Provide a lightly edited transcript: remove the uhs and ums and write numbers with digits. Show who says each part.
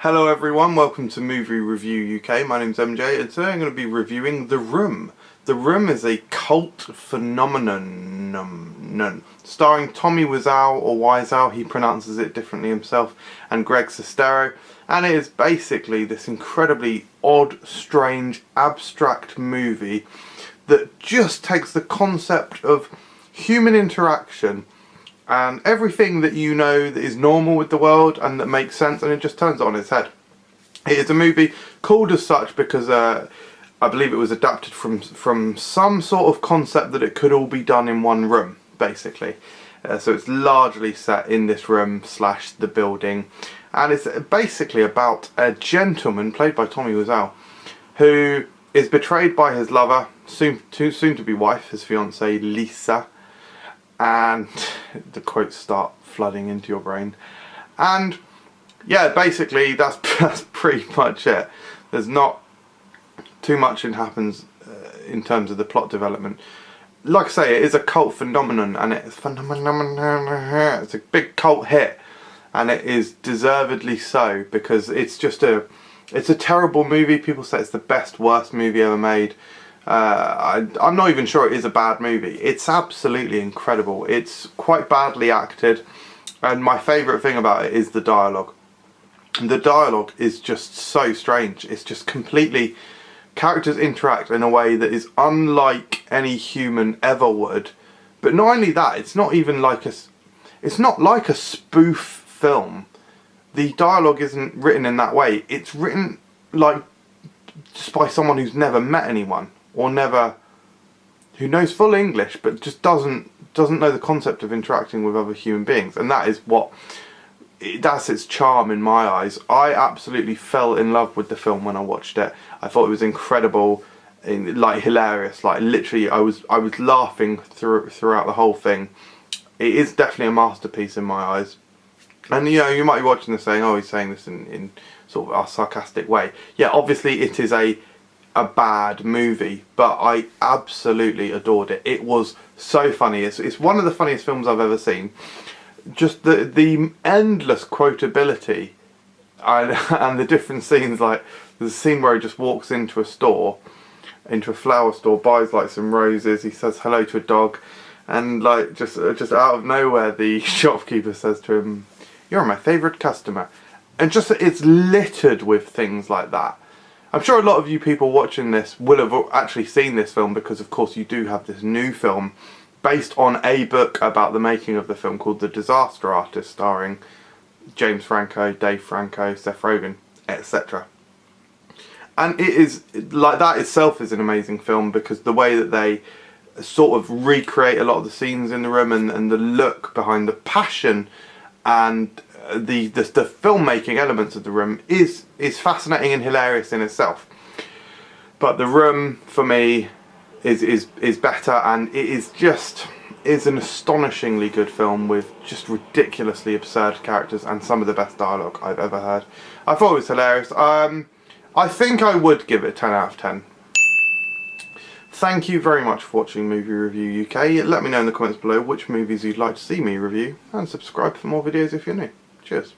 Speaker 1: Hello everyone, welcome to Movie Review UK. My name's MJ and today I'm going to be reviewing The Room. The Room is a cult phenomenon starring Tommy Wiseau, or Wiseau, he pronounces it differently himself, and Greg Sestero, and it is basically this incredibly odd, strange, abstract movie that just takes the concept of human interaction and everything that you know that is normal with the world and that makes sense, and it just turns it on its head. It is a movie called as such because I believe it was adapted from some sort of concept that it could all be done in one room, basically. So it's largely set in this room / the building, and it's basically about a gentleman played by Tommy Wiseau who is betrayed by his lover, soon to be wife, his fiancée Lisa. And the quotes start flooding into your brain, and yeah, basically that's pretty much it. There's not too much that happens in terms of the plot development. Like I say, it is a cult phenomenon, and it's a big cult hit, and it is deservedly so, because it's a terrible movie. People say it's the worst movie ever made. I'm not even sure it is a bad movie. It's absolutely incredible. It's quite badly acted, and my favourite thing about it is the dialogue. The dialogue is just so strange. It's just completely... Characters interact in a way that is unlike any human ever would. But not only that, it's not like a spoof film. The dialogue isn't written in that way. It's written like just by someone who's never met anyone, or who knows full English but just doesn't know the concept of interacting with other human beings, and that's its charm in my eyes. I absolutely fell in love with the film when I watched it. I thought it was incredible, hilarious. Like literally, I was laughing throughout the whole thing. It is definitely a masterpiece in my eyes. And you know, you might be watching this saying, "Oh, he's saying this in sort of a sarcastic way." Yeah, obviously it is a bad movie, but I absolutely adored it. It was so funny. It's one of the funniest films I've ever seen. Just the endless quotability and the different scenes. Like there's a scene where he just walks into a flower store, buys like some roses, he says hello to a dog, and like just out of nowhere the shopkeeper says to him, "You're my favourite customer." And just it's littered with things like that. I'm sure a lot of you people watching this will have actually seen this film, because of course you do have this new film based on a book about the making of the film called The Disaster Artist, starring James Franco, Dave Franco, Seth Rogen, etc. And it is, like, that itself is an amazing film, because the way that they sort of recreate a lot of the scenes in the room, and the look behind the passion and the filmmaking elements of the room is fascinating and hilarious in itself. But The Room for me is better, and it is an astonishingly good film with just ridiculously absurd characters and some of the best dialogue I've ever heard. I thought it was hilarious. I think I would give it 10 out of 10. Thank you very much for watching Movie Review UK. Let me know in the comments below which movies you'd like to see me review, and subscribe for more videos if you're new. Cheers.